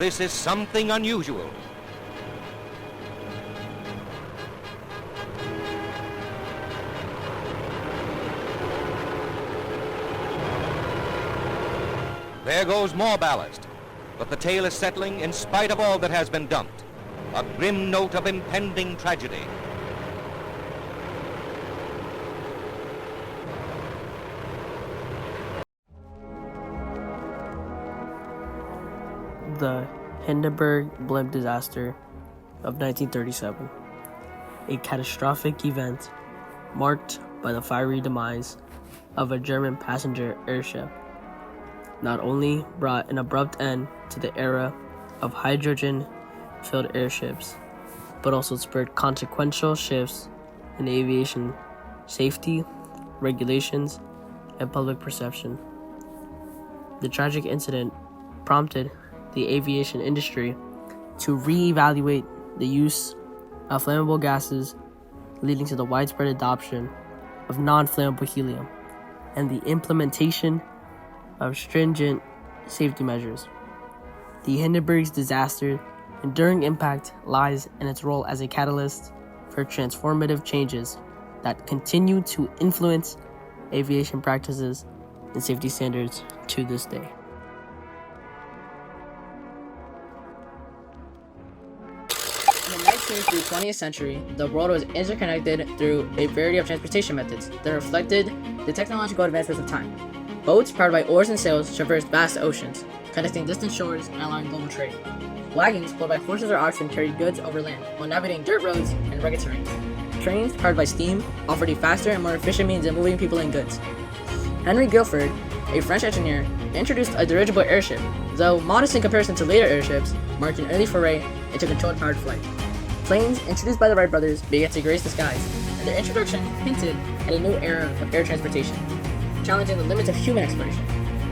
This is something unusual. There goes more ballast, but the tale is settling in spite of all that has been dumped. A grim note of impending tragedy. The Hindenburg blimp disaster of 1937, a catastrophic event marked by the fiery demise of a German passenger airship, not only brought an abrupt end to the era of hydrogen-filled airships, but also spurred consequential shifts in aviation safety, regulations, and public perception. The tragic incident prompted the aviation industry to reevaluate the use of flammable gases, leading to the widespread adoption of non-flammable helium and the implementation of stringent safety measures. The Hindenburg's disaster enduring impact lies in its role as a catalyst for transformative changes that continue to influence aviation practices and safety standards to this day. In the 19th through 20th century, the world was interconnected through a variety of transportation methods that reflected the technological advancements of time. Boats powered by oars and sails traversed vast oceans, connecting distant shores and allowing global trade. Wagons pulled by horses or oxen carried goods over land while navigating dirt roads and rugged terrains. Trains powered by steam offered a faster and more efficient means of moving people and goods. Henry Guilford, a French engineer, introduced a dirigible airship, though modest in comparison to later airships, marked an early foray into controlled powered flight. Planes, introduced by the Wright brothers, began to grace the skies, and their introduction hinted at a new era of air transportation, challenging the limits of human exploration.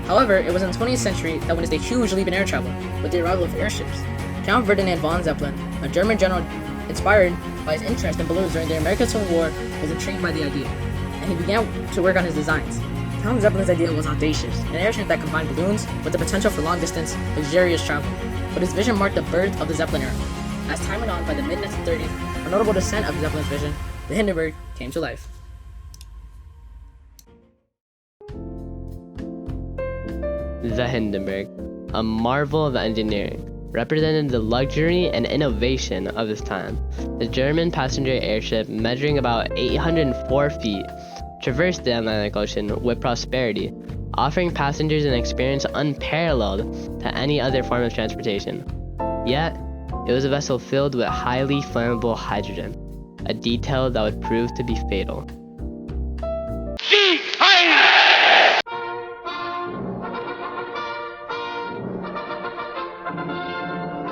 However, it was in the 20th century that witnessed a huge leap in air travel with the arrival of airships. Count Ferdinand von Zeppelin, a German general inspired by his interest in balloons during the American Civil War, was intrigued by the idea, and he began to work on his designs. Count Zeppelin's idea was audacious, an airship that combined balloons with the potential for long-distance, luxurious travel. But his vision marked the birth of the Zeppelin era. As time went on, by the mid-1930s, a notable descent of Zeppelin's vision, the Hindenburg, came to life. The Hindenburg, a marvel of engineering, represented the luxury and innovation of its time. The German passenger airship, measuring about 804 feet, traversed the Atlantic Ocean with prosperity, offering passengers an experience unparalleled to any other form of transportation. Yet, it was a vessel filled with highly flammable hydrogen, a detail that would prove to be fatal.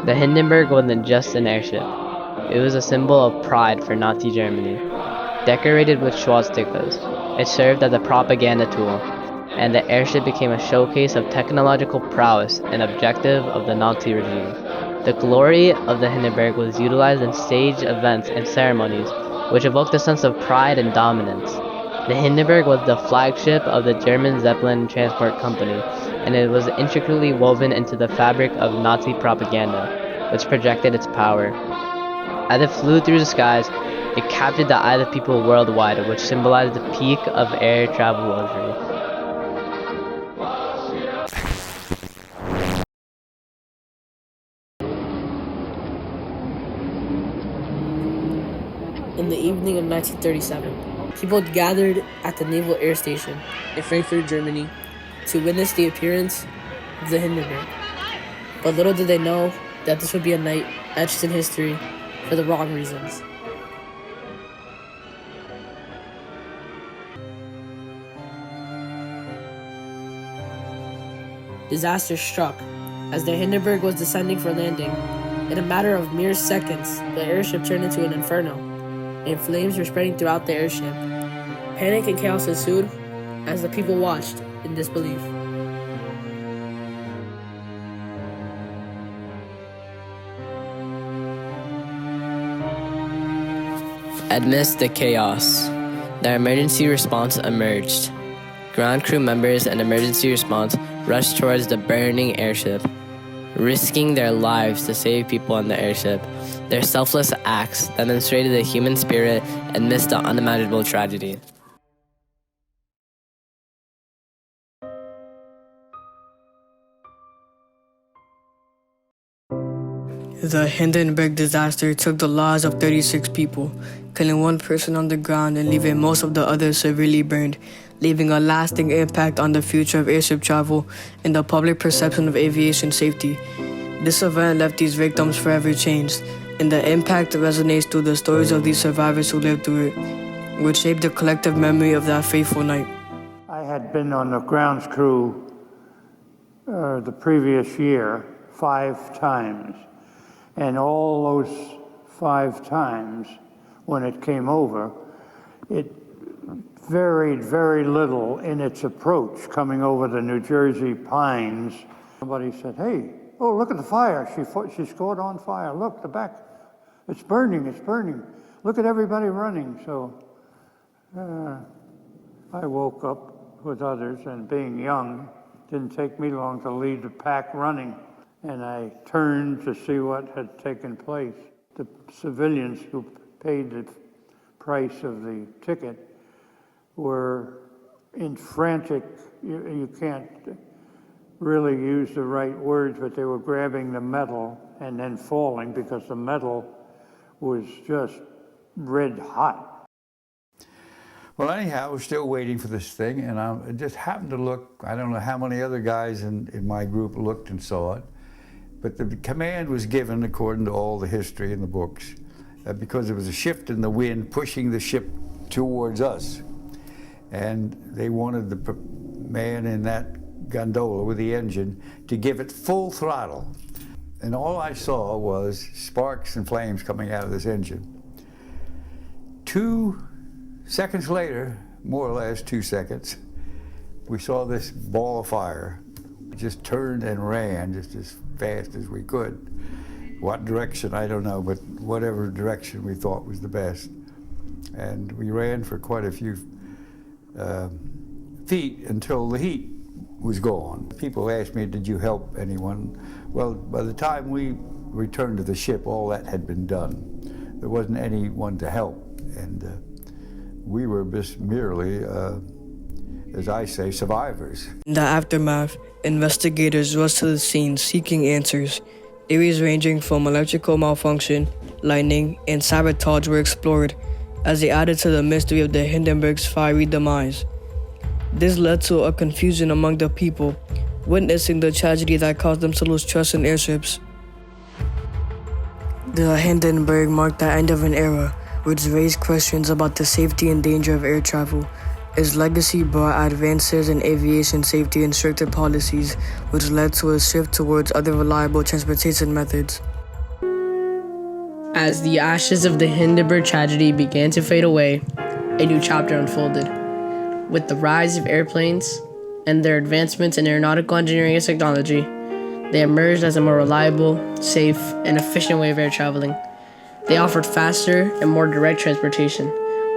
The Hindenburg wasn't just an airship. It was a symbol of pride for Nazi Germany. Decorated with swastikas, it served as a propaganda tool, and the airship became a showcase of technological prowess and objective of the Nazi regime. The glory of the Hindenburg was utilized in staged events and ceremonies, which evoked a sense of pride and dominance. The Hindenburg was the flagship of the German Zeppelin Transport Company, and it was intricately woven into the fabric of Nazi propaganda, which projected its power. As it flew through the skies, it captured the eyes of people worldwide, which symbolized the peak of air travel luxury. In the evening of 1937, people gathered at the Naval Air Station in Frankfurt, Germany, to witness the appearance of the Hindenburg. But little did they know that this would be a night etched in history for the wrong reasons. Disaster struck as the Hindenburg was descending for landing. In a matter of mere seconds, the airship turned into an inferno, and flames were spreading throughout the airship. Panic and chaos ensued as the people watched in disbelief. Amidst the chaos, the emergency response emerged. Ground crew members and emergency response rushed towards the burning airship. risking their lives to save people on the airship. Their selfless acts demonstrated the human spirit amidst the unimaginable tragedy. The Hindenburg disaster took the lives of 36 people, killing one person on the ground and leaving most of the others severely burned, leaving a lasting impact on the future of airship travel and the public perception of aviation safety. This event left these victims forever changed, and the impact resonates through the stories of these survivors who lived through it, which shaped the collective memory of that fateful night. I had been on the grounds crew the previous year 5 times. And all those 5 times, when it came over, it varied very little in its approach coming over the New Jersey pines. Somebody said, "Hey, oh, look at the fire. She's caught on fire. Look, the back, it's burning, it's burning. Look at everybody running." So I woke up with others, and being young, didn't take me long to lead the pack running. And I turned to see what had taken place. The civilians who paid the price of the ticket were in frantic, you can't really use the right words, but they were grabbing the metal and then falling because the metal was just red hot. Well, anyhow, we're still waiting for this thing, and I just happened to look. I don't know how many other guys in my group looked and saw it. But the command was given, according to all the history in the books, because there was a shift in the wind pushing the ship towards us. And they wanted the man in that gondola with the engine to give it full throttle. And all I saw was sparks and flames coming out of this engine. 2 seconds later, more or less 2 seconds, we saw this ball of fire. We just turned and ran just as fast as we could. What direction, I don't know, but whatever direction we thought was the best. And we ran for quite a few feet until the heat was gone. People asked me, did you help anyone? Well, by the time we returned to the ship, all that had been done. There wasn't anyone to help, and we were just merely, as I say, survivors. In the aftermath, investigators rushed to the scene seeking answers. Theories ranging from electrical malfunction, lightning, and sabotage were explored as they added to the mystery of the Hindenburg's fiery demise. This led to a confusion among the people, witnessing the tragedy that caused them to lose trust in airships. The Hindenburg marked the end of an era, which raised questions about the safety and danger of air travel. Its legacy brought advances in aviation safety and stricter policies, which led to a shift towards other reliable transportation methods. As the ashes of the Hindenburg tragedy began to fade away, a new chapter unfolded. With the rise of airplanes and their advancements in aeronautical engineering and technology, they emerged as a more reliable, safe, and efficient way of air traveling. They offered faster and more direct transportation,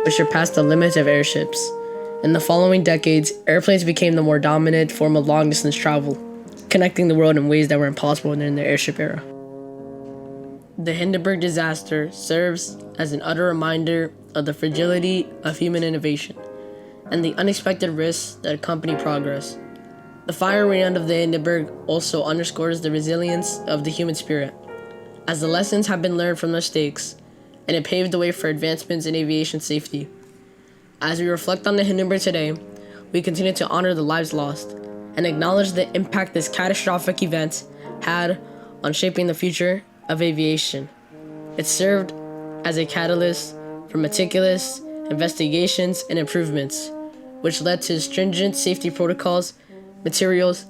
which surpassed the limits of airships. In the following decades, airplanes became the more dominant form of long-distance travel, connecting the world in ways that were impossible during the airship era. The Hindenburg disaster serves as an utter reminder of the fragility of human innovation and the unexpected risks that accompany progress. The fiery end of the Hindenburg also underscores the resilience of the human spirit, as the lessons have been learned from mistakes, and it paved the way for advancements in aviation safety. As we reflect on the Hindenburg today, we continue to honor the lives lost and acknowledge the impact this catastrophic event had on shaping the future of aviation. It served as a catalyst for meticulous investigations and improvements, which led to stringent safety protocols, materials,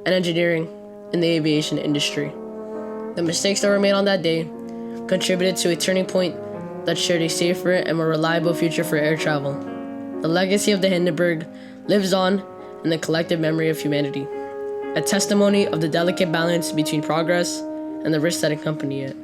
and engineering in the aviation industry. The mistakes that were made on that day contributed to a turning point that shared a safer and more reliable future for air travel. The legacy of the Hindenburg lives on in the collective memory of humanity, a testimony of the delicate balance between progress and the risks that accompany it.